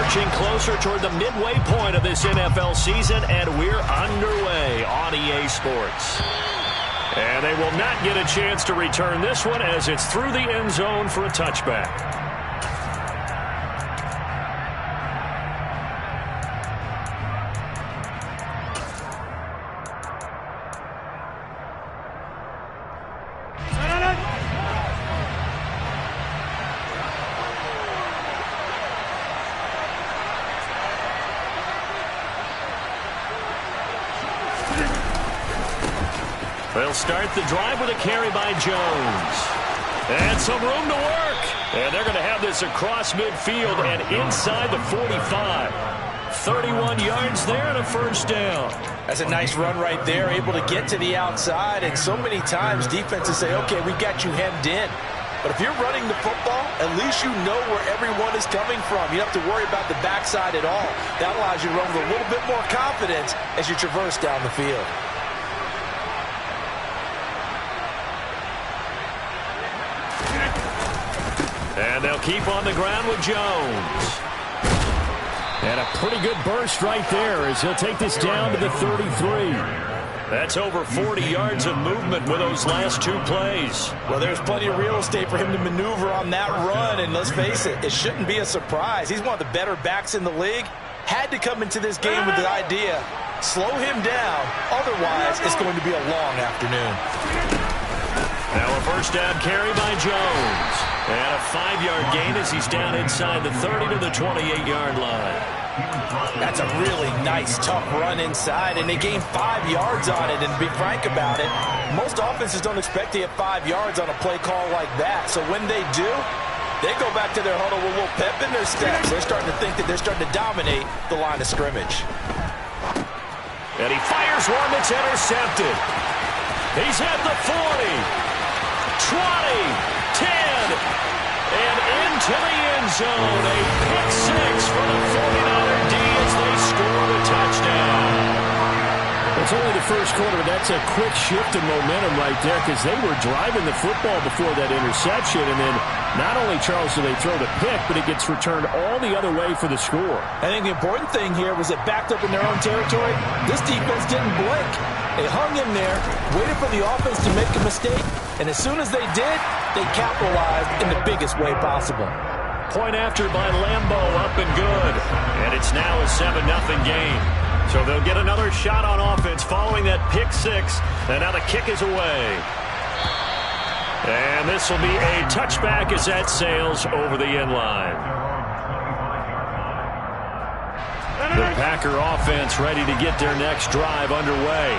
Inching closer toward the midway point of this NFL season, and we're underway on EA Sports. And they will not get a chance to return this one as it's through the end zone for a touchback. They'll start the drive with a carry by Jones. And some room to work. And they're going to have this across midfield and inside the 45. 31 yards there and a first down. That's a nice run right there, able to get to the outside. And so many times defenses say, okay, we got you hemmed in. But if you're running the football, at least you know where everyone is coming from. You don't have to worry about the backside at all. That allows you to run with a little bit more confidence as you traverse down the field. And they'll keep on the ground with Jones. And a pretty good burst right there as he'll take this down to the 33. That's over 40 yards of movement with those last two plays. Well, there's plenty of real estate for him to maneuver on that run. And let's face it, it shouldn't be a surprise. He's one of the better backs in the league. Had to come into this game with the idea, slow him down. Otherwise, it's going to be a long afternoon. Now a first down carry by Jones. And a 5-yard gain as he's down inside the 30 to the 28-yard line. That's a really nice, tough run inside, and they gained 5 yards on it. And to be frank about it, most offenses don't expect to get 5 yards on a play call like that. So when they do, they go back to their huddle with a little pep in their steps. They're starting to think that they're starting to dominate the line of scrimmage. And he fires one that's intercepted. He's at the 40. 20, 10, and into the end zone. A pick six for the 49er D as they score the touchdown. It's only the first quarter, but that's a quick shift in momentum right there because they were driving the football before that interception, and then not only, Charles, do they throw the pick, but it gets returned all the other way for the score. I think the important thing here was it backed up in their own territory. This defense didn't blink. They hung in there, waited for the offense to make a mistake, and as soon as they did, they capitalized in the biggest way possible. Point after by Lambeau, up and good. And it's now a 7-0 game. So they'll get another shot on offense following that pick six. And now the kick is away. And this will be a touchback as that sails over the end line. The Packer offense ready to get their next drive underway.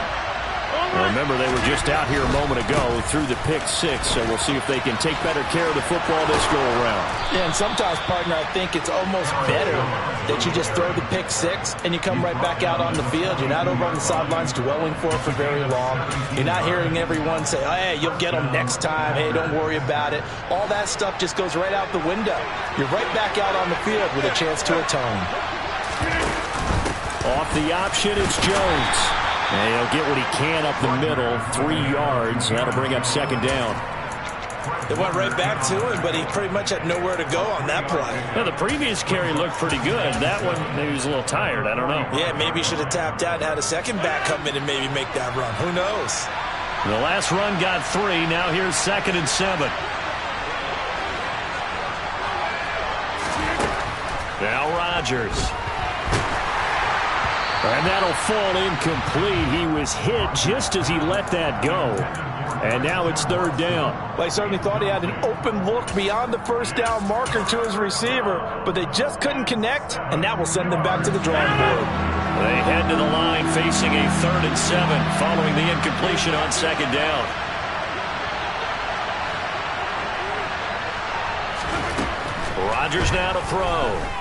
Remember, they were just out here a moment ago through the pick six, so we'll see if they can take better care of the football this go-around. Yeah, and sometimes, partner, I think it's almost better that you just throw the pick six and you come right back out on the field. You're not over on the sidelines dwelling for it for very long. You're not hearing everyone say, hey, you'll get them next time. Hey, don't worry about it. All that stuff just goes right out the window. You're right back out on the field with a chance to atone. Off the option, it's Jones. And he'll get what he can up the middle, 3 yards. That'll bring up second down. It went right back to him, but he pretty much had nowhere to go on that play. Well, the previous carry looked pretty good. That one, maybe he was a little tired. I don't know. Yeah, maybe he should have tapped out and had a second back come in and maybe make that run. Who knows? The last run got 3. Now here's 2nd and 7. Now Rodgers. And that'll fall incomplete. He was hit just as he let that go. And now it's 3rd down. Well, he certainly thought he had an open look beyond the first down marker to his receiver, but they just couldn't connect, and that will send them back to the drawing board. They head to the line facing a 3rd and 7 following the incompletion on 2nd down. Rodgers now to throw.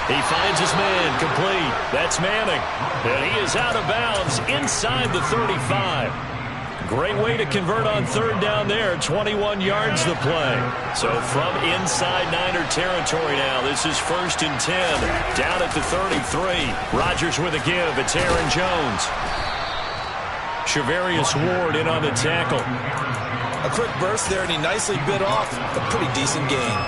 He finds his man, complete. That's Manning. And he is out of bounds inside the 35. Great way to convert on 3rd down there. 21 yards the play. So from inside Niner territory now, this is 1st and 10. Down at the 33. Rodgers with a give. It's Aaron Jones. Shavarius Ward in on the tackle. A quick burst there, and he nicely bit off a pretty decent gain.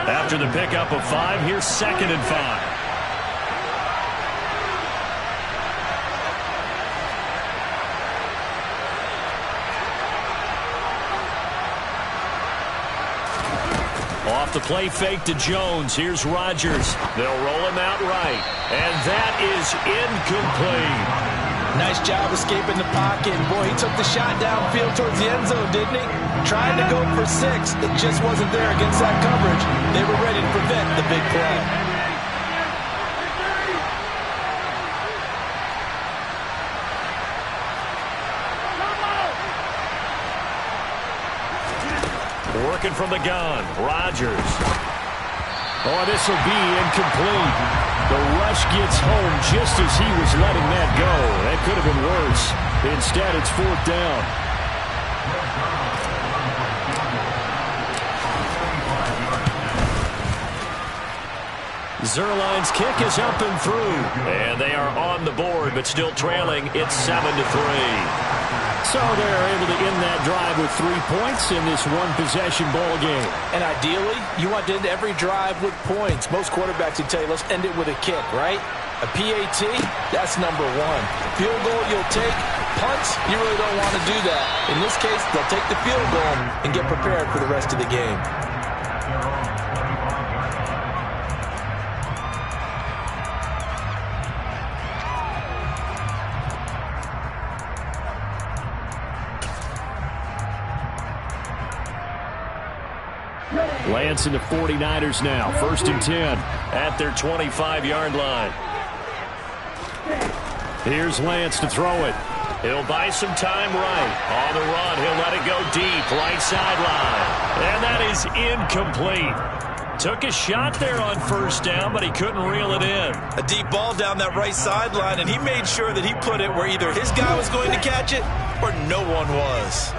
After the pickup of 5, here's 2nd and 5. Off the play fake to Jones. Here's Rodgers. They'll roll him out right. And that is incomplete. Nice job escaping the pocket. Boy, he took the shot downfield towards the end zone, didn't he? Tried to go for 6. It just wasn't there against that coverage. They were ready to prevent the big play. Working from the gun, Rodgers. Oh, this will be incomplete. The rush gets home just as he was letting that go. That could have been worse. Instead, it's 4th down. Zerline's kick is up and through. And they are on the board, but still trailing. It's 7-3. So they're able to end that drive with 3 points in this one-possession ball game. And ideally, you want to end every drive with points. Most quarterbacks would tell you, let's end it with a kick, right? A PAT, that's number 1. Field goal you'll take. Punts, you really don't want to do that. In this case, they'll take the field goal and get prepared for the rest of the game. Lance and the 49ers now. 1st and 10. At their 25-yard line. Here's Lance to throw it. He'll buy some time right. On the run, he'll let it go deep. Right sideline. And that is incomplete. Took a shot there on 1st down, but he couldn't reel it in. A deep ball down that right sideline, and he made sure that he put it where either his guy was going to catch it or no one was.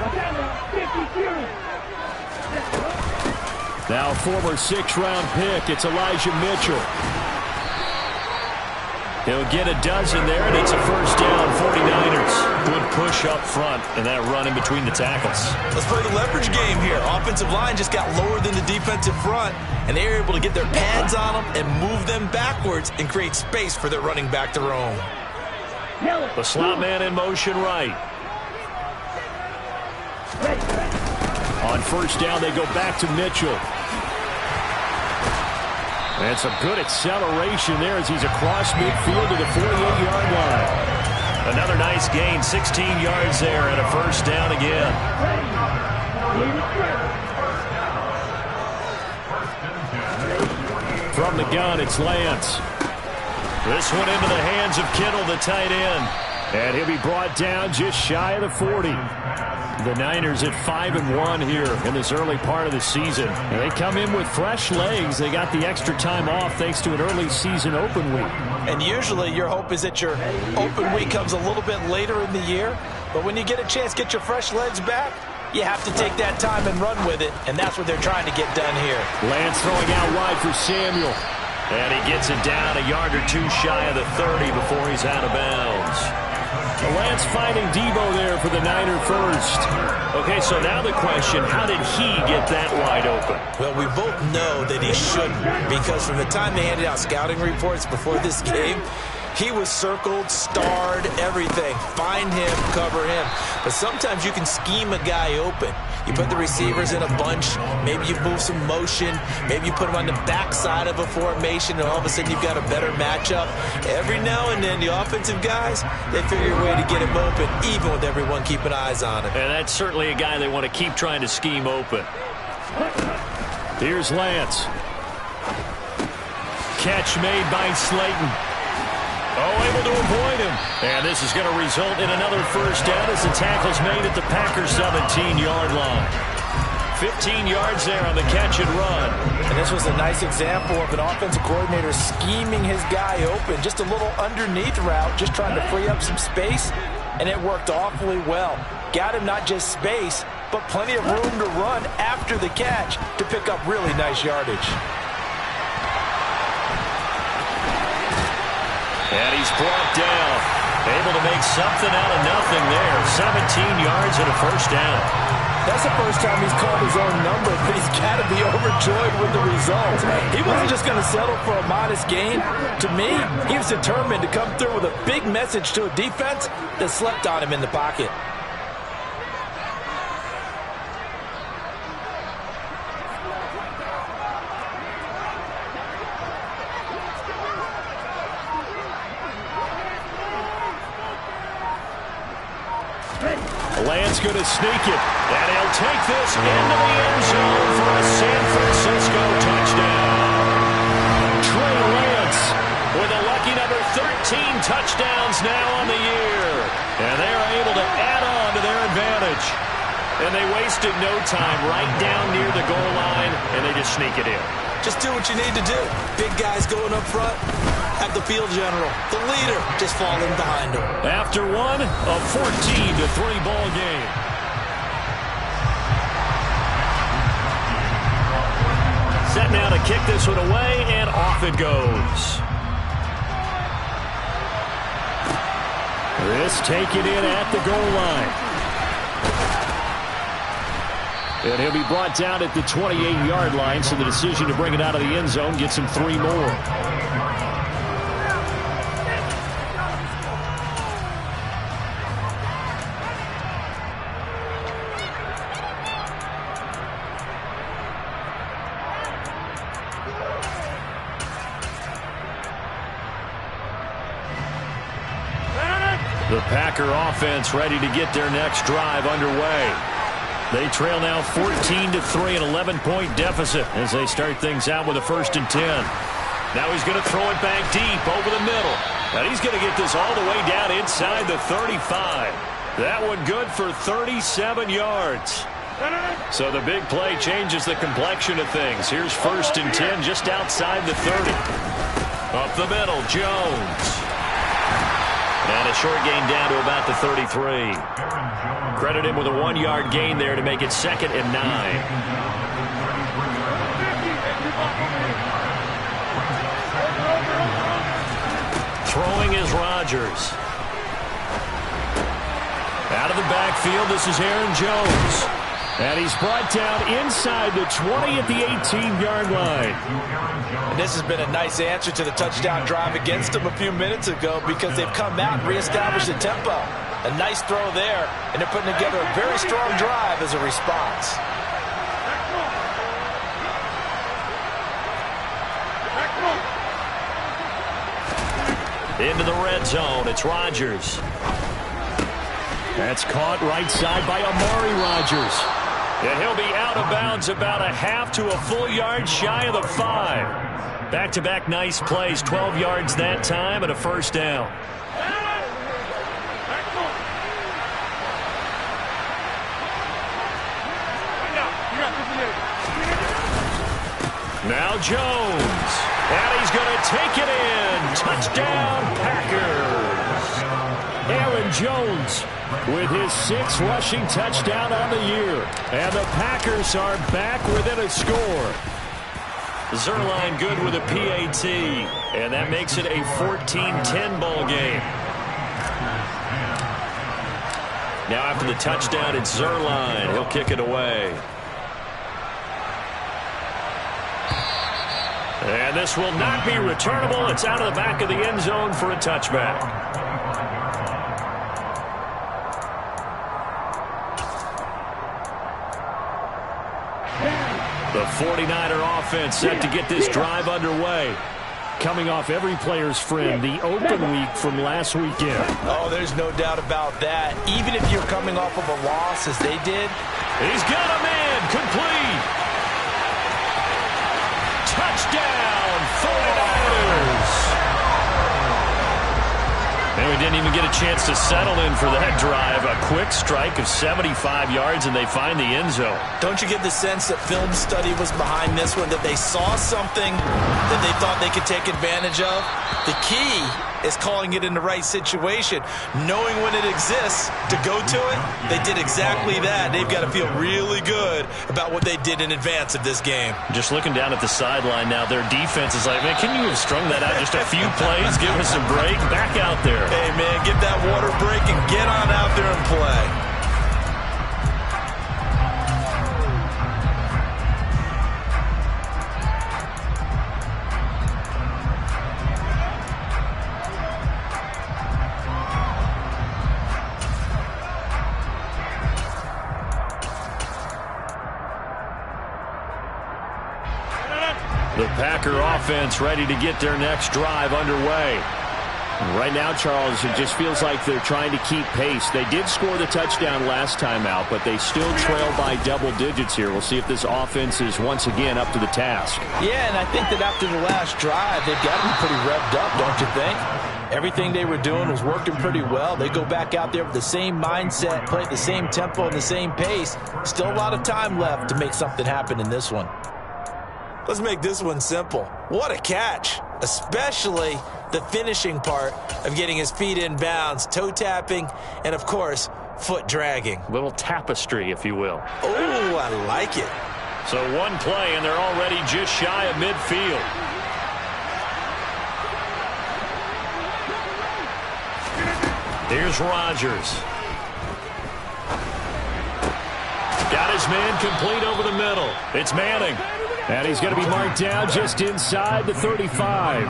Now former 6th-round pick, it's Elijah Mitchell. He'll get a dozen there, and it's a 1st down, 49ers. Good push up front, and that run in between the tackles. Let's play the leverage game here. Offensive line just got lower than the defensive front, and they were able to get their pads on them and move them backwards and create space for their running back to roam. The slot man in motion right. On 1st down, they go back to Mitchell. And some good acceleration there as he's across midfield to the 48-yard line. Another nice gain, 16 yards there and a 1st down again. From the gun, it's Lance. This one into the hands of Kittle, the tight end. And he'll be brought down just shy of the 40. The Niners at 5-1 here in this early part of the season. And they come in with fresh legs. They got the extra time off thanks to an early season open week. And usually your hope is that your open week comes a little bit later in the year. But when you get a chance to get your fresh legs back, you have to take that time and run with it. And that's what they're trying to get done here. Lance throwing out wide for Samuel. And he gets it down a yard or two shy of the 30 before he's out of bounds. Lance finding Debo there for the Niner first. Okay, so now the question, how did he get that wide open? Well, we both know that he shouldn't, because from the time they handed out scouting reports before this game, he was circled, starred, everything. Find him, cover him. But sometimes you can scheme a guy open. You put the receivers in a bunch. Maybe you move some motion. Maybe you put them on the backside of a formation, and all of a sudden you've got a better matchup. Every now and then, the offensive guys, they figure a way to get him open, even with everyone keeping eyes on him. And that's certainly a guy they want to keep trying to scheme open. Here's Lance. Catch made by Slayton. Oh, able to avoid him. And this is going to result in another 1st down as the tackle's made at the Packers' 17-yard line. 15 yards there on the catch and run. And this was a nice example of an offensive coordinator scheming his guy open. Just a little underneath route, just trying to free up some space, and it worked awfully well. Got him not just space, but plenty of room to run after the catch to pick up really nice yardage. And he's brought down. Able to make something out of nothing there. 17 yards and a 1st down. That's the first time he's called his own number, but he's got to be overjoyed with the result. He wasn't just going to settle for a modest gain. To me, he was determined to come through with a big message to a defense that slept on him in the pocket. Lance going to sneak it, and he'll take this into the end zone for a San Francisco touchdown. Trey Lance with a lucky number 13 touchdowns now on the year, and they are able to add on to their advantage. And they wasted no time right down near the goal line, and they just sneak it in. Just do what you need to do. Big guys going up front. Have the field general, the leader, just falling behind him. After one, a 14-3 ball game. Set now to kick this one away, and off it goes. This taken in at the goal line. And he'll be brought down at the 28-yard line, so the decision to bring it out of the end zone gets him 3 more. The Packer offense ready to get their next drive underway. They trail now 14-3, an 11-point deficit as they start things out with a 1st and 10. Now he's going to throw it back deep over the middle. And he's going to get this all the way down inside the 35. That one good for 37 yards. So the big play changes the complexion of things. Here's 1st and 10 just outside the 30. Up the middle, Jones. And a short gain down to about the 33. Credit him with a 1-yard gain there to make it 2nd and 9. Throwing is Rodgers. Out of the backfield, this is Aaron Jones. And he's brought down inside the 20 at the 18-yard line. And this has been a nice answer to the touchdown drive against them a few minutes ago because they've come out and reestablished the tempo. A nice throw there, and they're putting together a very strong drive as a response. Into the red zone, it's Rodgers. That's caught right side by Amari Rodgers. And he'll be out of bounds about a half to a full yard shy of the 5. Back-to-back nice plays, 12 yards that time and a 1st down. Now Jones. And he's going to take it in. Touchdown, Packers. Aaron Jones with his 6th rushing touchdown on the year. And the Packers are back within a score. Zerline good with a PAT. And that makes it a 14-10 ball game. Now after the touchdown, it's Zerline. He'll kick it away. And this will not be returnable. It's out of the back of the end zone for a touchback. The 49er offense set to get this drive underway. Coming off every player's friend, the open week from last weekend. Oh, there's no doubt about that. Even if you're coming off of a loss as they did. He's got a man complete. Touchdown, 49ers. And we didn't even get a chance to settle in for that drive. A quick strike of 75 yards, and they find the end zone. Don't you get the sense that film study was behind this one, that they saw something that they thought they could take advantage of? The key is calling it in the right situation, knowing when it exists to go to it. They did exactly that. They've got to feel really good about what they did in advance of this game. Just looking down at the sideline now, their defense is like, man, can you have strung that out just a few plays? Give us a break. Back out there. Hey, man, get that water break and get on out there and play. The Packer offense ready to get their next drive underway. Right now, Charles, it just feels like they're trying to keep pace. They did score the touchdown last time out, but they still trail by double digits here. We'll see if this offense is once again up to the task. Yeah, and I think that after the last drive, they've got to be pretty revved up, don't you think? Everything they were doing was working pretty well. They go back out there with the same mindset, play at the same tempo and the same pace. Still a lot of time left to make something happen in this one. Let's make this one simple. What a catch, especially the finishing part of getting his feet in bounds, toe tapping, and of course, foot dragging. Little tapestry, if you will. Oh, I like it. So one play, and they're already just shy of midfield. Here's Rodgers. Got his man complete over the middle. It's Manning. And he's going to be marked down just inside the 35.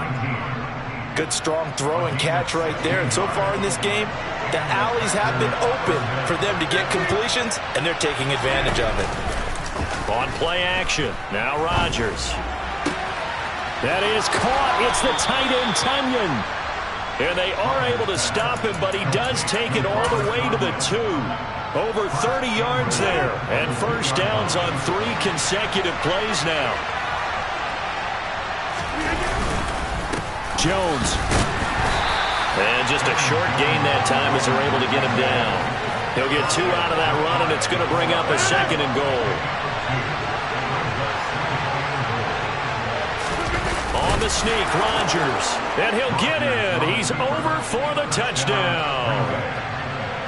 Good strong throw and catch right there. And so far in this game, the alleys have been open for them to get completions, and they're taking advantage of it. On play action. Now Rodgers. That is caught. It's the tight end, Tunyon. And they are able to stop him, but he does take it all the way to the 2. Over 30 yards there. And first downs on 3 consecutive plays now. Jones. And just a short gain that time as they're able to get him down. He'll get 2 out of that run, and it's going to bring up a 2nd and goal. On the sneak, Rodgers. And he'll get in. He's over for the touchdown.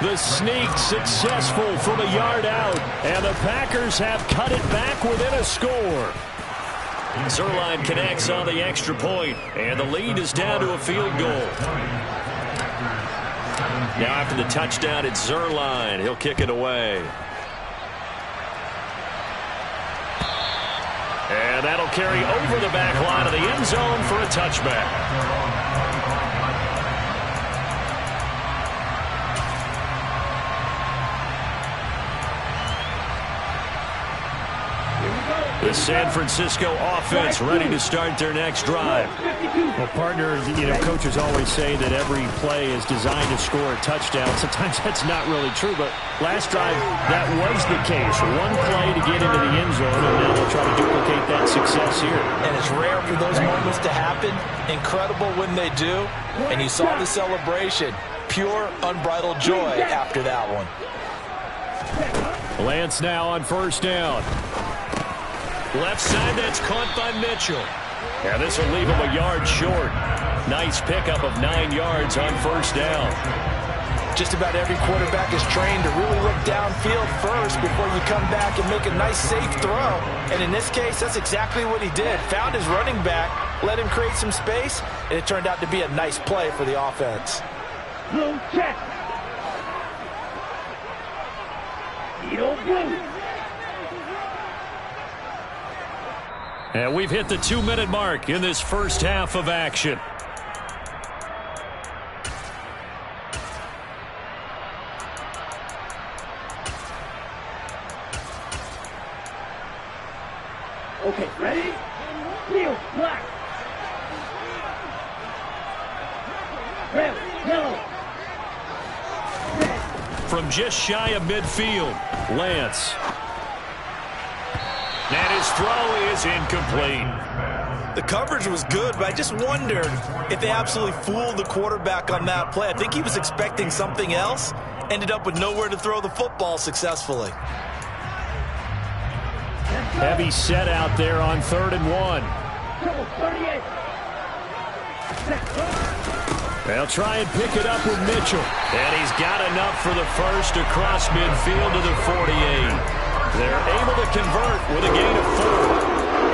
The sneak successful from a yard out. And the Packers have cut it back within a score. Zerline connects on the extra point, and the lead is down to a field goal. Now after the touchdown, it's Zerline. He'll kick it away. And that'll carry over the back line of the end zone for a touchback. The San Francisco offense ready to start their next drive. Well, partner, coaches always say that every play is designed to score a touchdown. Sometimes that's not really true, but last drive, that was the case. One play to get into the end zone, and now they'll try to duplicate that success here. And it's rare for those moments to happen. Incredible when they do. And you saw the celebration. Pure, unbridled joy after that one. Lance now on first down. Left side, that's caught by Mitchell. And this will leave him a yard short. Nice pickup of 9 yards on first down. Just about every quarterback is trained to really look downfield first before you come back and make a nice, safe throw. And in this case, that's exactly what he did. Found his running back, let him create some space, and it turned out to be a nice play for the offense. Blue check. Blue. And we've hit the 2-minute mark in this first half of action. Okay, ready? Blue, black. Red, yellow. From just shy of midfield, Lance. And his throw is incomplete. The coverage was good, but I just wondered if they absolutely fooled the quarterback on that play. I think he was expecting something else. Ended up with nowhere to throw the football successfully. Heavy set out there on 3rd and 1. They'll try and pick it up with Mitchell. And he's got enough for the first across midfield to the 48. They're able to convert with a gain of 4.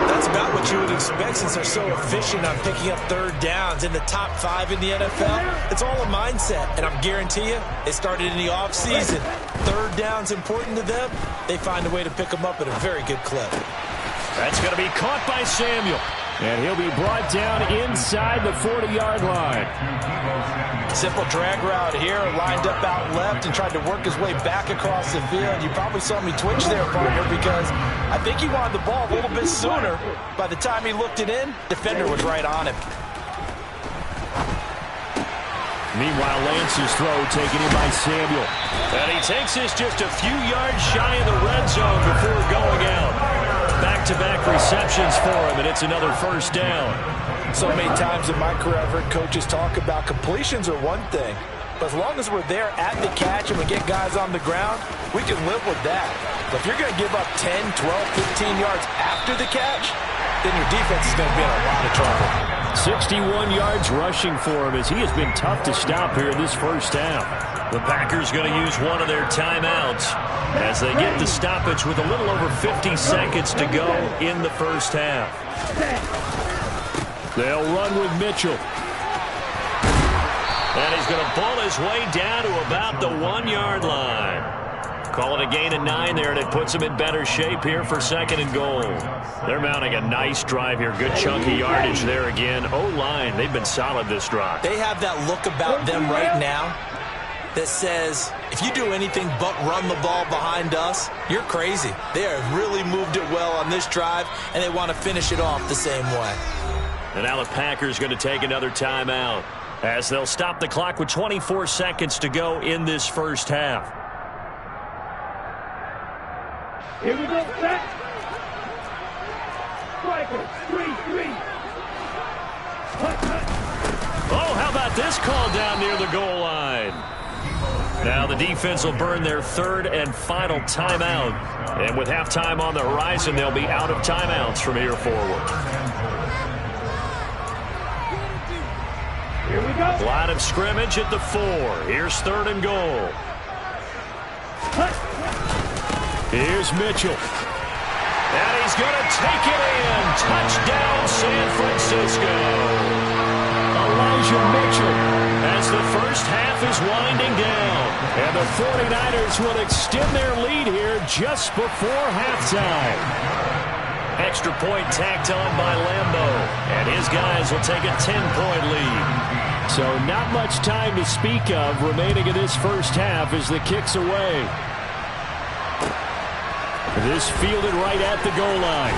That's about what you would expect since they're so efficient on picking up 3rd downs in the top 5 in the NFL. It's all a mindset, and I guarantee you, it started in the offseason. 3rd down's important to them. They find a way to pick them up at a very good clip. That's going to be caught by Samuel. And he'll be brought down inside the 40-yard line. Simple drag route here, lined up out left and tried to work his way back across the field. You probably saw me twitch there, partner, because I think he wanted the ball a little bit sooner. By the time he looked it in, defender was right on him. Meanwhile, Lance's throw taken in by Samuel. And he takes this just a few yards shy of the red zone before going out. Back-to-back receptions for him, and it's another first down. So many times in my career I've heard coaches talk about completions are one thing, but as long as we're there at the catch and we get guys on the ground, we can live with that. But if you're going to give up 10, 12, 15 yards after the catch, then your defense is going to be in a lot of trouble. 61 yards rushing for him as he has been tough to stop here in this first half. The Packers going to use one of their timeouts as they get the stoppage with a little over 50 seconds to go in the first half. They'll run with Mitchell. And he's going to pull his way down to about the 1-yard line. Call it a gain of 9 there, and it puts them in better shape here for 2nd and goal. They're mounting a nice drive here. Good chunky yardage there again. O-line, they've been solid this drive. They have that look about them right now that says, if you do anything but run the ball behind us, you're crazy. They have really moved it well on this drive, and they want to finish it off the same way. And now the Packers going to take another timeout as they'll stop the clock with 24 seconds to go in this first half. Here we go, set. Striker, 3-3. Oh, how about this call down near the goal line? Now the defense will burn their 3rd and final timeout. And with halftime on the horizon, they'll be out of timeouts from here forward. Here we go. Line of scrimmage at the 4. Here's 3rd and goal. Here's Mitchell. And he's going to take it in. Touchdown, San Francisco. Elijah Mitchell. As the first half is winding down. And the 49ers will extend their lead here just before halftime. Extra point tacked on by Lambeau. And his guys will take a 10-point lead. So not much time to speak of remaining in this first half as the kick's away. This fielded right at the goal line.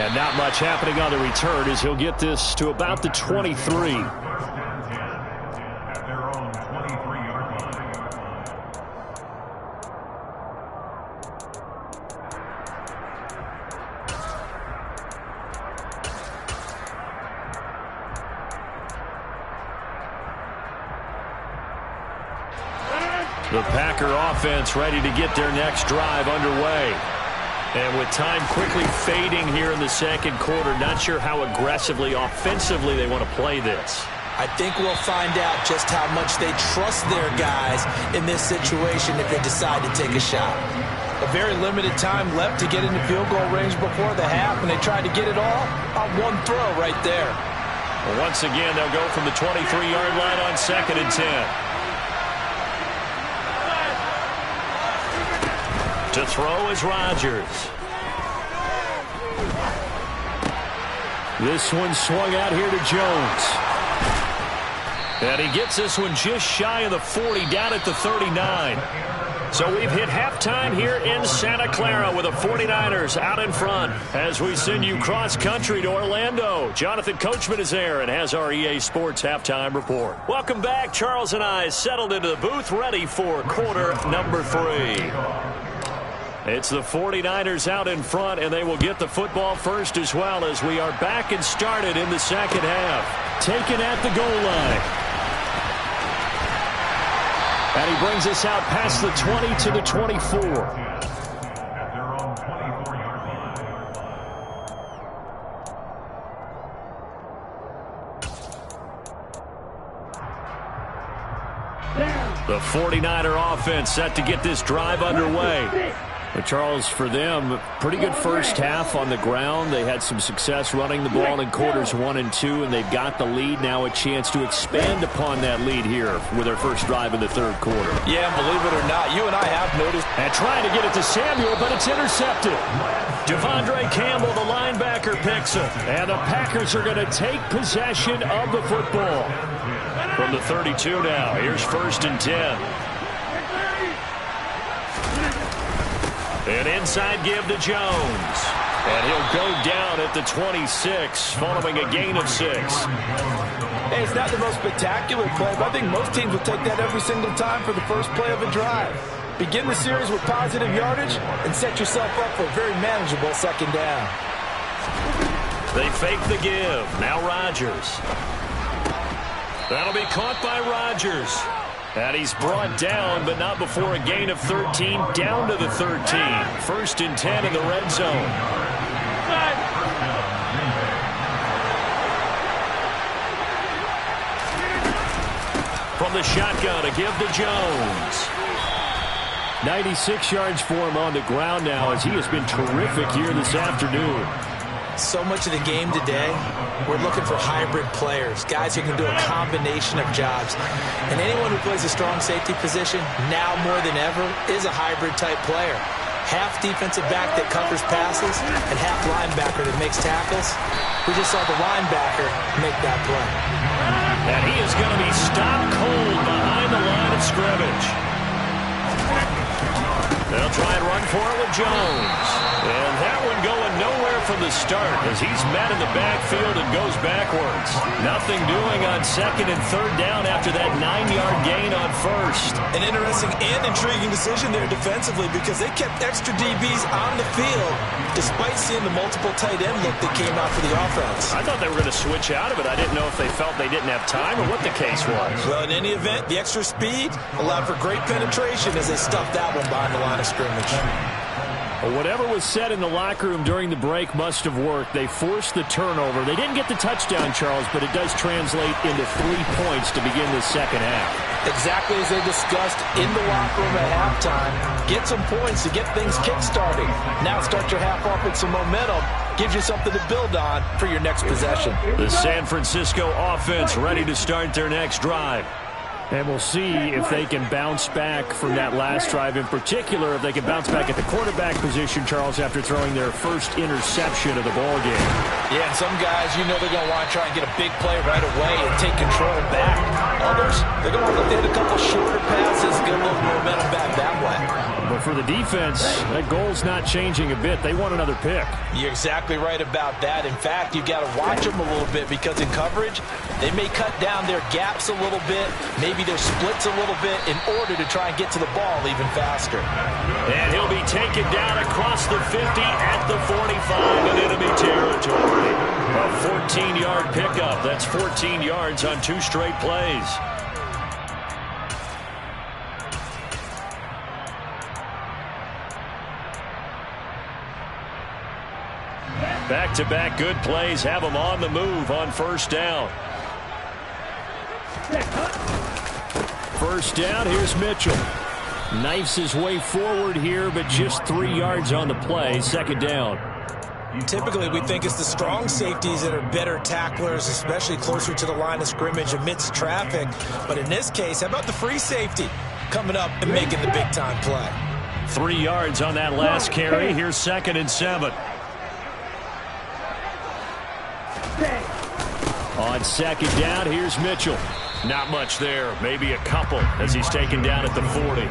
And not much happening on the return as he'll get this to about the 23. The Packer offense ready to get their next drive underway. And with time quickly fading here in the second quarter, not sure how aggressively, offensively they want to play this. I think we'll find out just how much they trust their guys in this situation if they decide to take a shot. A very limited time left to get into field goal range before the half, and they tried to get it all on one throw right there. Well, once again, they'll go from the 23-yard line on 2nd and 10. To throw is Rodgers. This one swung out here to Jones. And he gets this one just shy of the 40, down at the 39. So we've hit halftime here in Santa Clara with the 49ers out in front as we send you cross-country to Orlando. Jonathan Coachman is there and has our EA Sports halftime report. Welcome back. Charles and I settled into the booth ready for quarter number 3. It's the 49ers out in front, and they will get the football first as well as we are back and started in the second half. Taken at the goal line. And he brings us out past the 20 to the 24. The 49er offense set to get this drive underway. But Charles, for them, pretty good first half on the ground. They had some success running the ball in quarters 1 and 2, and they've got the lead. Now a chance to expand upon that lead here with their first drive in the third quarter. Yeah, believe it or not, you and I have noticed. And trying to get it to Samuel, but it's intercepted. Devondre Campbell, the linebacker, Jackson. And the Packers are going to take possession of the football. From the 32 now, here's 1st and 10. An inside give to Jones. And he'll go down at the 26 following a gain of 6. Hey, it's not the most spectacular play, but I think most teams will take that every single time for the first play of a drive. Begin the series with positive yardage and set yourself up for a very manageable 2nd down. They fake the give. Now Rodgers. That'll be caught by Rodgers. And he's brought down, but not before a gain of 13, down to the 13. 1st and 10 in the red zone. From the shotgun, a give to Jones. 96 yards for him on the ground now, as he has been terrific here this afternoon. So much of the game today, we're looking for hybrid players, guys who can do a combination of jobs. And anyone who plays a strong safety position, now more than ever, is a hybrid-type player. Half defensive back that covers passes and half linebacker that makes tackles. We just saw the linebacker make that play. And he is going to be stopped cold behind the line of scrimmage. They'll try and run for it with Jones. And that one going nowhere from the start as he's met in the backfield and goes backwards. Nothing doing on 2nd and 3rd down after that 9-yard gain on 1st. An interesting and intriguing decision there defensively because they kept extra DBs on the field despite seeing the multiple tight end look that came out for the offense. I thought they were going to switch out of it. I didn't know if they felt they didn't have time or what the case was. Well, in any event, the extra speed allowed for great penetration as they stuffed that one behind the line of scrimmage. Whatever was said in the locker room during the break must have worked. They forced the turnover. They didn't get the touchdown, Charles, but it does translate into 3 points to begin the 2nd half. Exactly as they discussed in the locker room at halftime. Get some points to get things kick-started. Now start your half off with some momentum. Gives you something to build on for your next possession. The San Francisco offense ready to start their next drive. And we'll see if they can bounce back from that last drive. In particular, if they can bounce back at the quarterback position, Charles, after throwing their first interception of the ballgame. Yeah, and some guys, you know they're going to want to try and get a big play right away and take control back. Others, they're going to want to look at a couple shorter passes, get a little momentum back that way. But for the defense, that goal's not changing a bit. They want another pick. You're exactly right about that. In fact, you've got to watch them a little bit because in coverage, they may cut down their gaps a little bit, maybe their splits a little bit in order to try and get to the ball even faster. And he'll be taken down across the 50 at the 45 in enemy territory. A 14-yard pickup. That's 14 yards on 2 straight plays. Back-to-back good plays have them on the move on 1st down. 1st down, here's Mitchell. Knifes his way forward here, but just 3 yards on the play. 2nd down. Typically, we think it's the strong safeties that are better tacklers, especially closer to the line of scrimmage amidst traffic. But in this case, how about the free safety coming up and making the big-time play? 3 yards on that last carry. Here's 2nd and 7. On 2nd down, here's Mitchell. Not much there. Maybe a couple as he's taken down at the 40.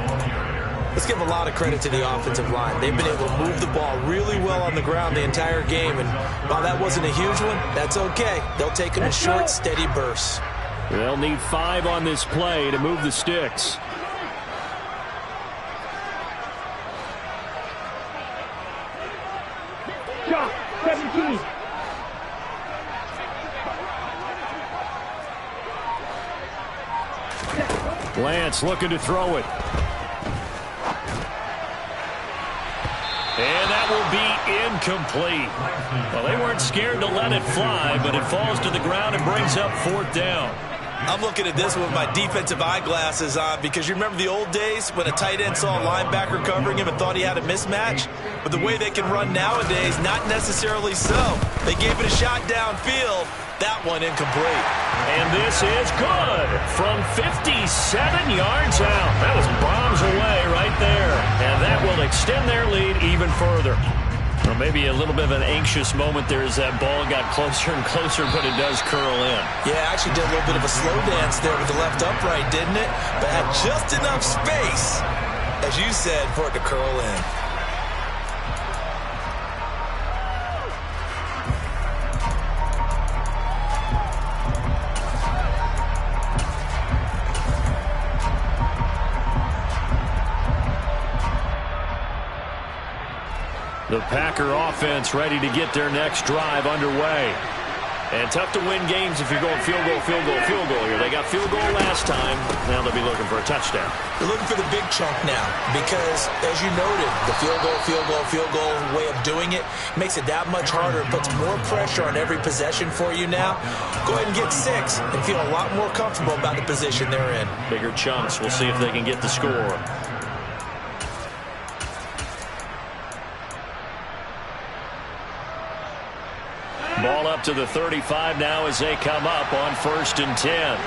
Let's give a lot of credit to the offensive line. They've been able to move the ball really well on the ground the entire game. And while that wasn't a huge one, that's okay. They'll take them in short, steady bursts. They'll need 5 on this play to move the sticks. Shot 17. Lance looking to throw it. And that will be incomplete. Well, they weren't scared to let it fly, but it falls to the ground and brings up 4th down. I'm looking at this with my defensive eyeglasses on because you remember the old days when a tight end saw a linebacker covering him and thought he had a mismatch? But the way they can run nowadays, not necessarily so. They gave it a shot downfield. That one incomplete. And this is good from 57 yards out. That was bombs away right there. And that will extend their lead even further. Well, maybe a little bit of an anxious moment there as that ball got closer and closer, but it does curl in. Yeah, actually did a little bit of a slow dance there with the left upright, didn't it? But had just enough space, as you said, for it to curl in. The Packer offense ready to get their next drive underway. And tough to win games if you're going field goal, field goal, field goal here. They got field goal last time. Now they'll be looking for a touchdown. They're looking for the big chunk now because, as you noted, the field goal way of doing it makes it that much harder. It puts more pressure on every possession for you now. Go ahead and get 6 and feel a lot more comfortable about the position they're in. Bigger chunks. We'll see if they can get the score. Ball up to the 35 now as they come up on 1st and 10.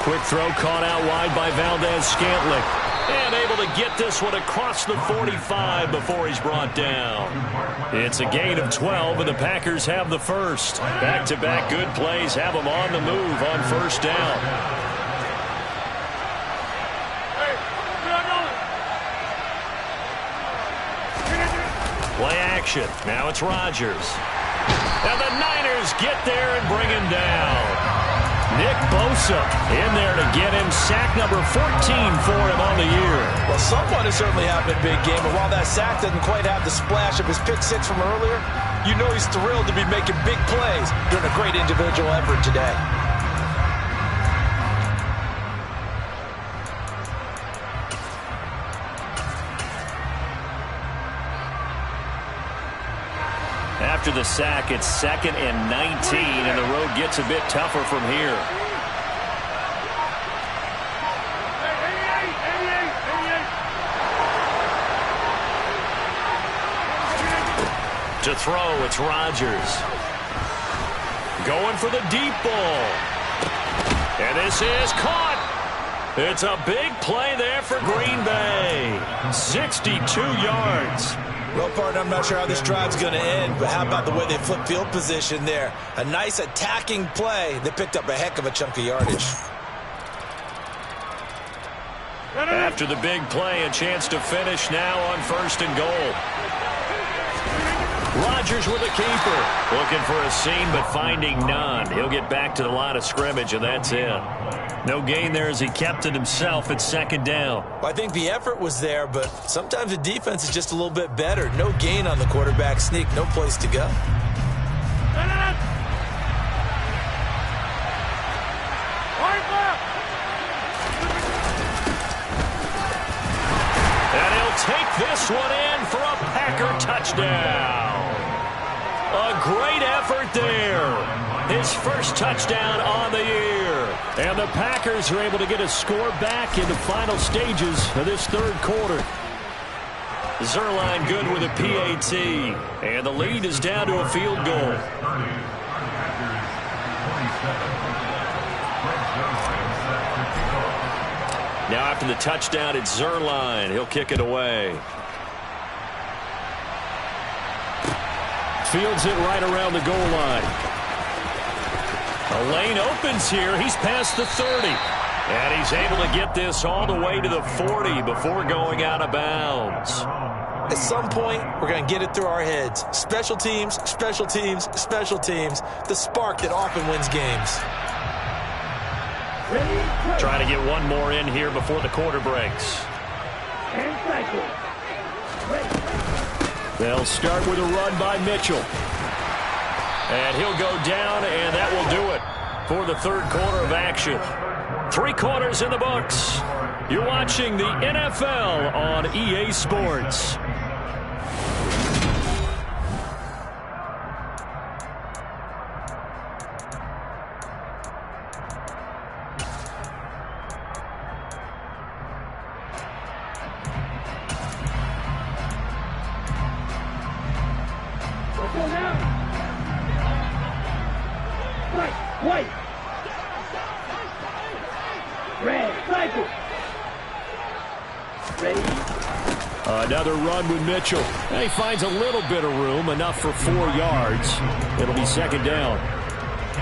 Quick throw caught out wide by Valdez-Scantling. And able to get this one across the 45 before he's brought down. It's a gain of 12, and the Packers have the first. Back-to-back good plays have them on the move on 1st down. Play action. Now it's Rodgers. And the Niners get there and bring him down. Nick Bosa in there to get him sack number 14 for him on the year. Well, someone is certainly having a big game, and while that sack doesn't quite have the splash of his pick 6 from earlier, you know he's thrilled to be making big plays during a great individual effort today. After the sack, it's 2nd and 19, and the road gets a bit tougher from here. To throw, it's Rodgers. Going for the deep ball. And this is caught. It's a big play there for Green Bay. 62 yards. Well, partner, I'm not sure how this drive's going to end, but how about the way they flip field position there? A nice attacking play. They picked up a heck of a chunk of yardage. After the big play, a chance to finish now on 1st and goal. Rodgers with a keeper. Looking for a seam, but finding none. He'll get back to the line of scrimmage, and that's it. No gain there as he kept it himself at 2nd down. Well, I think the effort was there, but sometimes the defense is just a little bit better. No gain on the quarterback sneak. No place to go. And he'll take this one in for a Packer touchdown. A great effort there. His first touchdown on the year. And the Packers are able to get a score back in the final stages of this 3rd quarter. Zerline good with a PAT. And the lead is down to a field goal. Now after the touchdown, it's Zerline. He'll kick it away. Fields it right around the goal line. A lane opens here. He's past the 30. And he's able to get this all the way to the 40 before going out of bounds. At some point, we're going to get it through our heads. Special teams, special teams, special teams. The spark that often wins games. Trying to get one more in here before the quarter breaks. They'll start with a run by Mitchell. And he'll go down, and that will do it for the 3rd quarter of action. 3 quarters in the books. You're watching the NFL on EA Sports. White. Red, cycle. Ready. Another run with Mitchell. And he finds a little bit of room, enough for 4 yards. It'll be second down.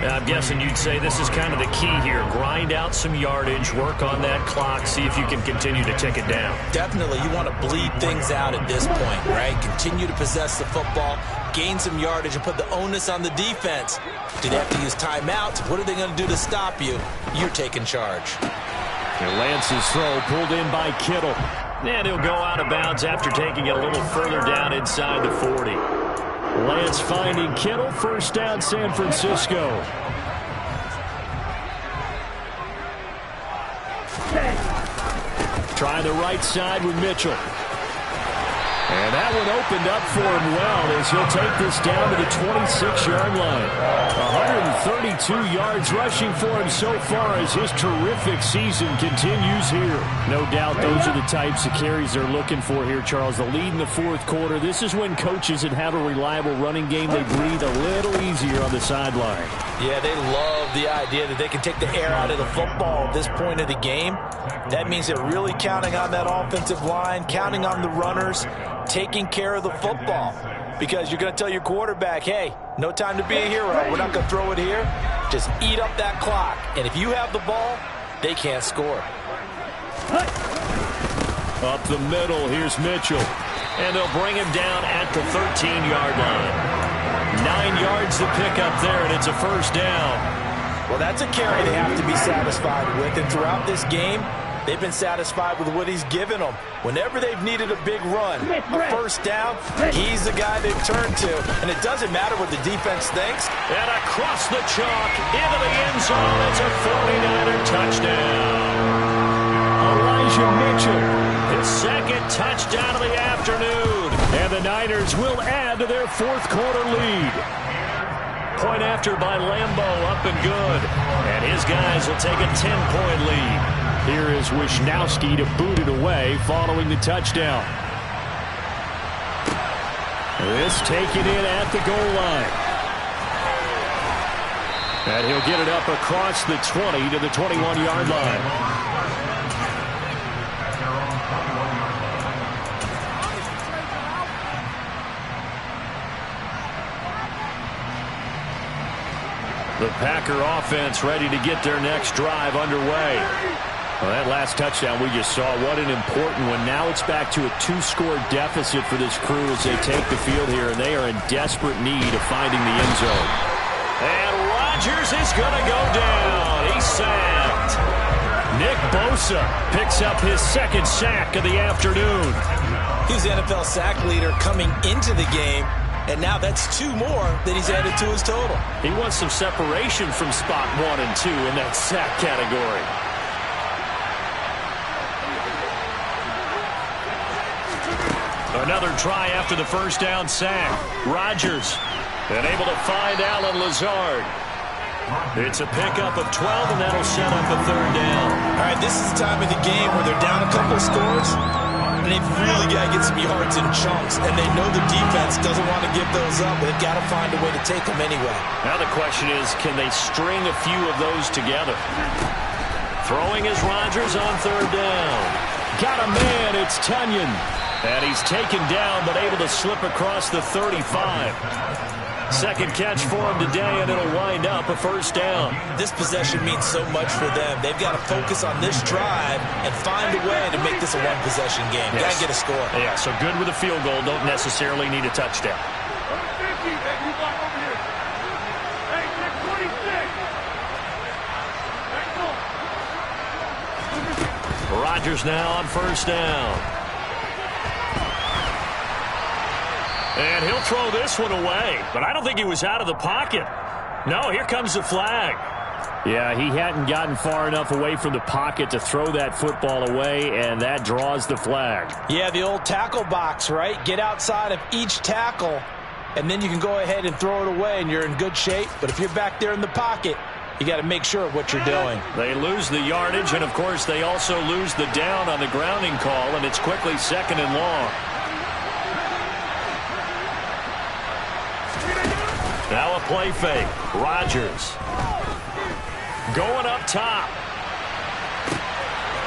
I'm guessing you'd say this is kind of the key here. Grind out some yardage, work on that clock, see if you can continue to tick it down. Definitely, you want to bleed things out at this point, right? Continue to possess the football, gain some yardage, and put the onus on the defense. Do they have to use timeouts? What are they going to do to stop you? You're taking charge. And Lance's throw pulled in by Kittle. And he'll go out of bounds after taking it a little further down inside the 40. Lance finding Kittle. First down, San Francisco. Try the right side with Mitchell. And that one opened up for him well as he'll take this down to the 26-yard line. 132 yards rushing for him so far as his terrific season continues here. No doubt those are the types of carries they're looking for here, Charles. The lead in the fourth quarter. This is when coaches that have a reliable running game, they breathe a little easier on the sideline. Yeah, they love the idea that they can take the air out of the football at this point of the game. That means they're really counting on that offensive line, counting on the runners, taking care of the football. Because you're going to tell your quarterback, hey, no time to be a hero. We're not going to throw it here. Just eat up that clock. And if you have the ball, they can't score. Up the middle, here's Mitchell. And they'll bring him down at the 13-yard line. 9 yards to pick up there, and it's a first down. Well, that's a carry they have to be satisfied with. And throughout this game, they've been satisfied with what he's given them. Whenever they've needed a big run, a first down, he's the guy they've turned to. And it doesn't matter what the defense thinks. And across the chalk, into the end zone, it's a 49er touchdown. Elijah Mitchell, his second touchdown of the afternoon. And the Niners will add to their fourth quarter lead. Point after by Lambeau, up and good. And his guys will take a 10-point lead. Here is Wisnowski to boot it away following the touchdown. This taken in at the goal line. And he'll get it up across the 20 to the 21-yard line. The Packer offense ready to get their next drive underway. Well, that last touchdown we just saw, what an important one. Now it's back to a 2-score deficit for this crew as they take the field here, and they are in desperate need of finding the end zone. And Rodgers is going to go down. He's sacked. Nick Bosa picks up his second sack of the afternoon. He's the NFL sack leader coming into the game. And now that's 2 more that he's added to his total. He wants some separation from spot 1 and 2 in that sack category. Another try after the first down sack. Rodgers and able to find Allen Lazard. It's a pickup of 12, and that'll set up a third down. All right, this is the time of the game where they're down a couple of scores. And they've really got to get some yards in chunks. And they know the defense doesn't want to give those up. But they've got to find a way to take them anyway. Now the question is, can they string a few of those together? Throwing is Rodgers on third down. Got a man, it's Tunyon. And he's taken down, but able to slip across the 35. Second catch for him today, and it'll wind up a first down. This possession means so much for them. They've got to focus on this drive and find a way to make this a one-possession game. Yes. Got to get a score. Yeah, so good with a field goal. Don't necessarily need a touchdown. Rodgers now on first down. And he'll throw this one away, but I don't think he was out of the pocket. No, here comes the flag. Yeah, he hadn't gotten far enough away from the pocket to throw that football away, and that draws the flag. Yeah, the old tackle box, right? Get outside of each tackle, and then you can go ahead and throw it away, and you're in good shape. But if you're back there in the pocket, you got to make sure of what you're doing. They lose the yardage, and, of course, they also lose the down on the grounding call, and it's quickly second and long. Now a play fake. Rodgers going up top.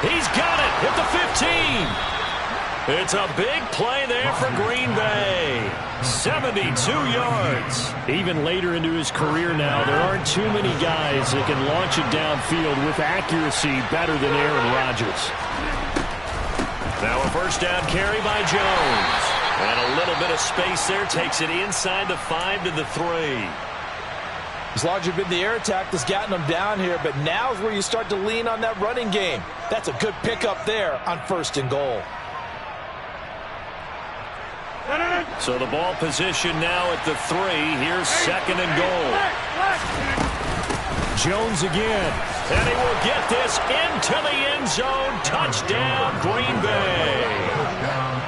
He's got it at the 15. It's a big play there for Green Bay. 72 yards. Even later into his career now, there aren't too many guys that can launch it downfield with accuracy better than Aaron Rodgers. Now a first down carry by Jones. And a little bit of space there takes it inside the 5 to the 3. It's largely been the air attack that's gotten them down here, but now's where you start to lean on that running game. That's a good pickup there on 1st and goal. So the ball position now at the 3. Here's 2nd and goal. Jones again. And he will get this into the end zone. Touchdown, Green Bay.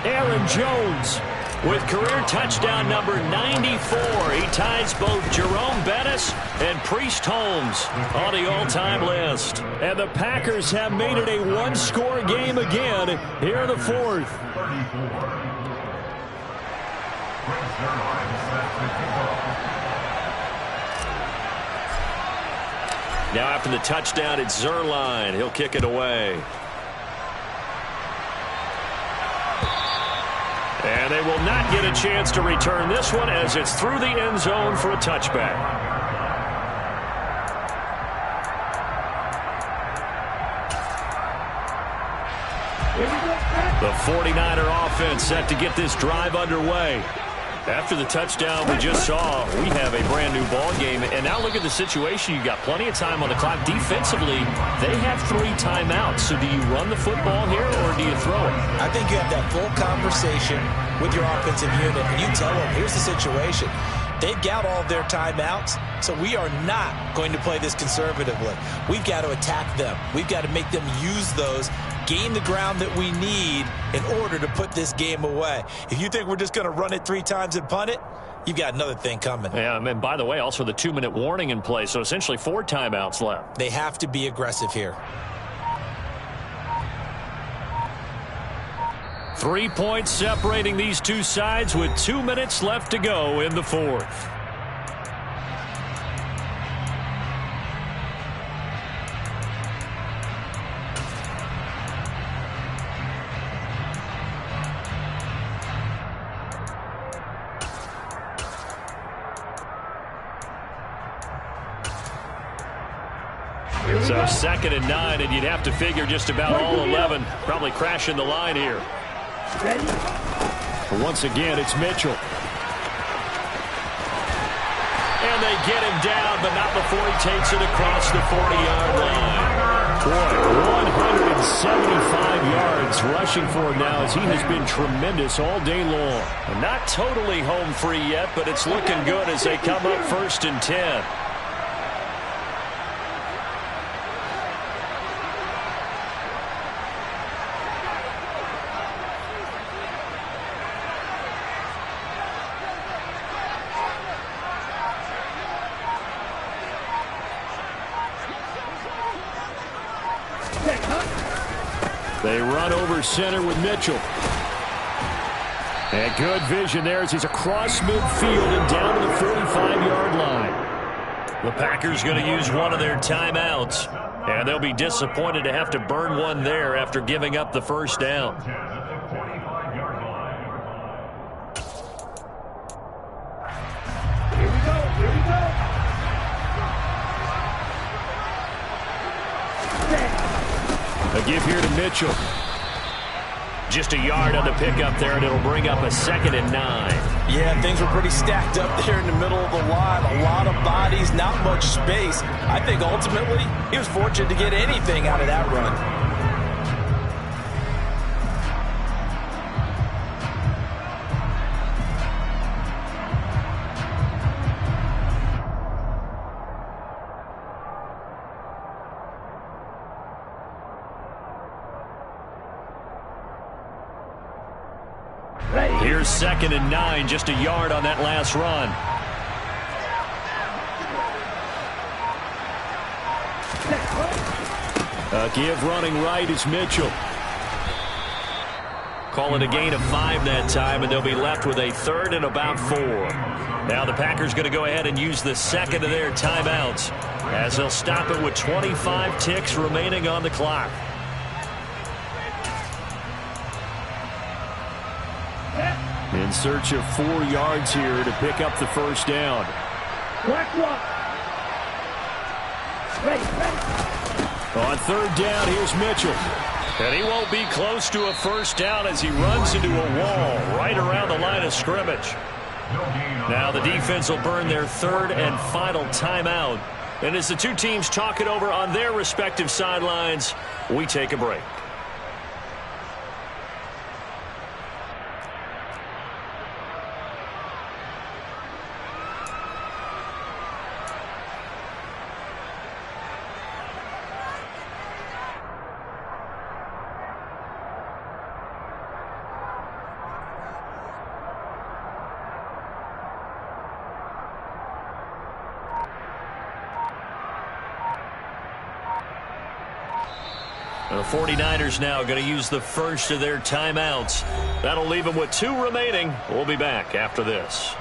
Aaron Jones with career touchdown number 94. He ties both Jerome Bettis and Priest Holmes on the all-time list. And the Packers have made it a one-score game again here in the 4th. Now after the touchdown, it's Zuerlein. He'll kick it away. And they will not get a chance to return this one as it's through the end zone for a touchback. The 49er offense set to get this drive underway. After the touchdown we just saw, we have a brand new ball game. And now look at the situation. You've got plenty of time on the clock. Defensively, they have 3 timeouts. So do you run the football here or do you throw it? I think you have that full conversation with your offensive unit, and you tell them, here's the situation. They've got all of their timeouts, so we are not going to play this conservatively. We've got to attack them. We've got to make them use those, gain the ground that we need in order to put this game away. If you think we're just going to run it 3 times and punt it, you've got another thing coming. Yeah, and by the way, also the 2-minute warning in play, so essentially 4 timeouts left. They have to be aggressive here. 3 points separating these two sides with 2 minutes left to go in the 4th. So 2nd and 9, and you'd have to figure just about all 11 probably crashing the line here. Once again, it's Mitchell. And they get him down, but not before he takes it across the 40-yard line. Boy, 175 yards rushing for him now as he has been tremendous all day long. Not totally home free yet, but it's looking good as they come up 1st and 10. They run over center with Mitchell. And good vision there as he's across midfield and down to the 45-yard line. The Packers going to use one of their timeouts, and they'll be disappointed to have to burn one there after giving up the first down. Here we go. A give here to Mitchell. Just a yard on the pickup there, and it'll bring up a 2nd and 9. Yeah, things were pretty stacked up there in the middle of the line. A lot of bodies, not much space. I think ultimately he was fortunate to get anything out of that run. Here's 2nd and 9, just a yard on that last run. A give running right is Mitchell. Call it a gain of 5 that time, and they'll be left with a 3rd and about 4. Now the Packers going to go ahead and use the 2nd of their timeouts as they'll stop it with 25 ticks remaining on the clock. In search of 4 yards here to pick up the first down. Black block. Ready. On third down, here's Mitchell. And he won't be close to a first down as he runs into a wall right around the line of scrimmage. Now the defense will burn their third and final timeout. And as the two teams talk it over on their respective sidelines, we take a break. The 49ers now going to use the first of their timeouts. That'll leave them with 2 remaining. We'll be back after this.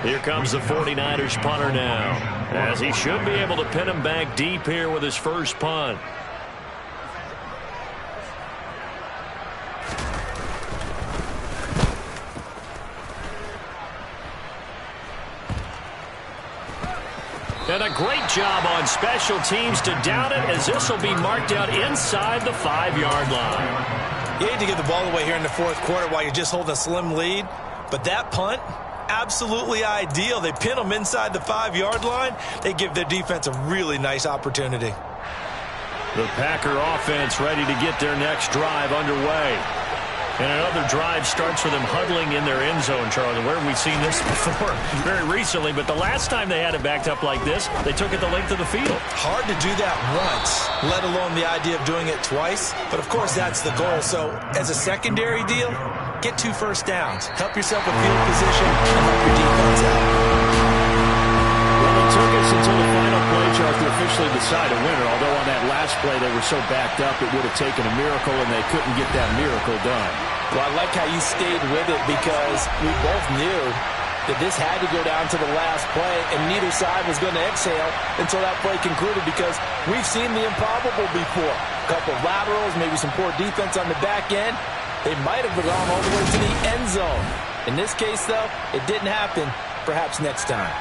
Here comes the 49ers punter now, as he should be able to pin him back deep here with his first punt. And a great job on special teams to down it, as this will be marked out inside the 5-yard line. You hate to give the ball away here in the fourth quarter while you're just holding a slim lead, but that punt, absolutely ideal. They pin them inside the 5-yard line. They give their defense a really nice opportunity. The Packer offense ready to get their next drive underway. And another drive starts with them huddling in their end zone, Charlie. Where have we seen this before? Very recently, but the last time they had it backed up like this, they took it the length of the field. Hard to do that once, let alone the idea of doing it twice. But, of course, that's the goal. So, as a secondary deal, get 2 first downs. Help yourself with field position and help your defense out. Well, it took us until the final play, Charles, to officially decide a winner. Although on that last play they were so backed up, it would have taken a miracle, and they couldn't get that miracle done. Well, I like how you stayed with it, because we both knew that this had to go down to the last play, and neither side was going to exhale until that play concluded, because we've seen the improbable before. A couple of laterals, maybe some poor defense on the back end. They might have gone all the way to the end zone. In this case, though, it didn't happen. Perhaps next time.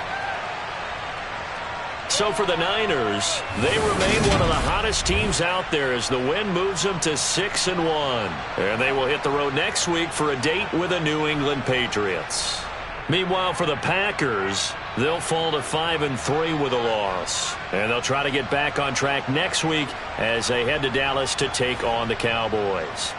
So for the Niners, they remain one of the hottest teams out there as the win moves them to 6-1. And they will hit the road next week for a date with the New England Patriots. Meanwhile, for the Packers, they'll fall to 5-3 with a loss. And they'll try to get back on track next week as they head to Dallas to take on the Cowboys.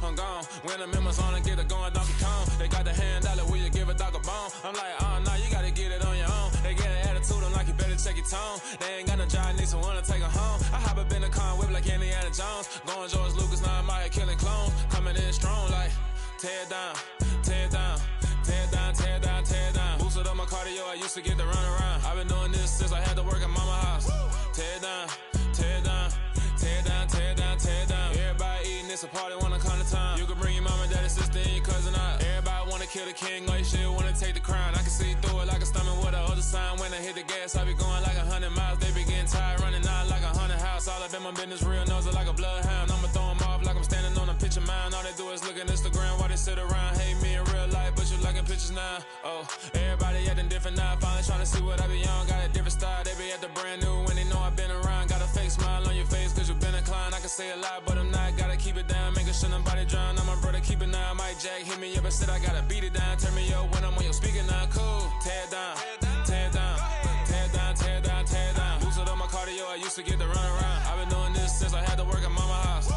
I'm gone. When the members on and get it going, Donkey Kong. They got the hand dollar, will you give a dog a bone? I'm like, oh, no, you gotta get it on your own. tear it down, tear it down, tear it down, tear it down, tear it down. Boosted up my cardio, I used to get to run around. I've been doing this since I had to work at mama house. Tear it down, tear it down, tear it down, tear it down, tear it down. Everybody eating, it's a party, wanna come to time. You can bring your mama, daddy, sister, and your cousin out. Everybody wanna kill the king, like shit, wanna take the crown. I can see through it like a stomach with a other sign. When I hit the gas, I be going like 100 miles. They be getting tired, running out like 100 house. All up in my business, real nose like a bloodhound. I'ma throw them off like I'm standing on a picture mound. All they do is look at Instagram while they sit around. Hate me in real life, but you liking pictures now. Oh, everybody acting different now. Finally trying to see what I be on. Got a different style, they be at the brand new when they know I've been around. Got a fake smile on your face cause you been inclined. I can say a lot, but I'm not. Gotta keep it down, making sure nobody drown. I'm my brother, keep it now. Mike Jack hit me up and said I gotta beat it down. Turn me up when I'm on your speaker now. Cool, tear it down, tear it down, tear it down, tear it down, tear it down. Boosted up my cardio, I used to get to run around. I've been doing this since I had to work at mama house.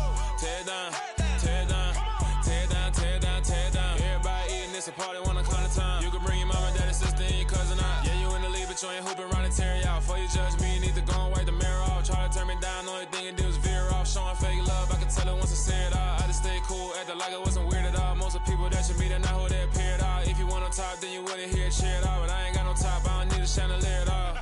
Tear it down, tear it down, tear it down, tear it down, tear it down. Everybody eating, it's a party, wanna come to time. You can bring your mama, daddy, sister, and your cousin out. Yeah, you in the league, but you ain't hooping around and tear you out. Before you judge me, you need to go and wipe the mirror off. Try to turn me down, only thing it do is veer off. Showing fake love, I can tell it once I say it all. I just stay cool, acting like it wasn't weird at all. Most of the people that you meet are not who they appear at all. If you want on top, then you wouldn't hear it cheer at all. But I ain't got no top, I don't need a chandelier at all.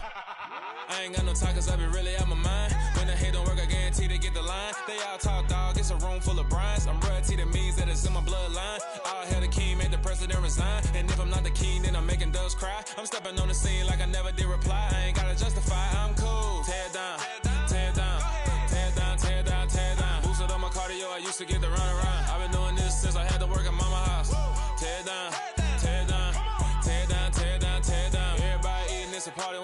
I ain't got no talk cause I be really out my mind. When the hate don't work, I guarantee they get the line. They all talk dog, it's a room full of brinds. I'm royalty, that means that it's in my bloodline. All hell the king, made the president resign. And if I'm not the king, then I'm making doves cry. I'm stepping on the scene like I never did reply. I ain't gotta justify, I'm cool. Tear it down, tear it down, tear it down, tear it down, tear it down. Boosted up my cardio, I used to get to run around. I've been doing this since I had to work at mama house. Tear it down, tear it down, tear it down, tear it down, tear it down. Everybody eating, it's a party.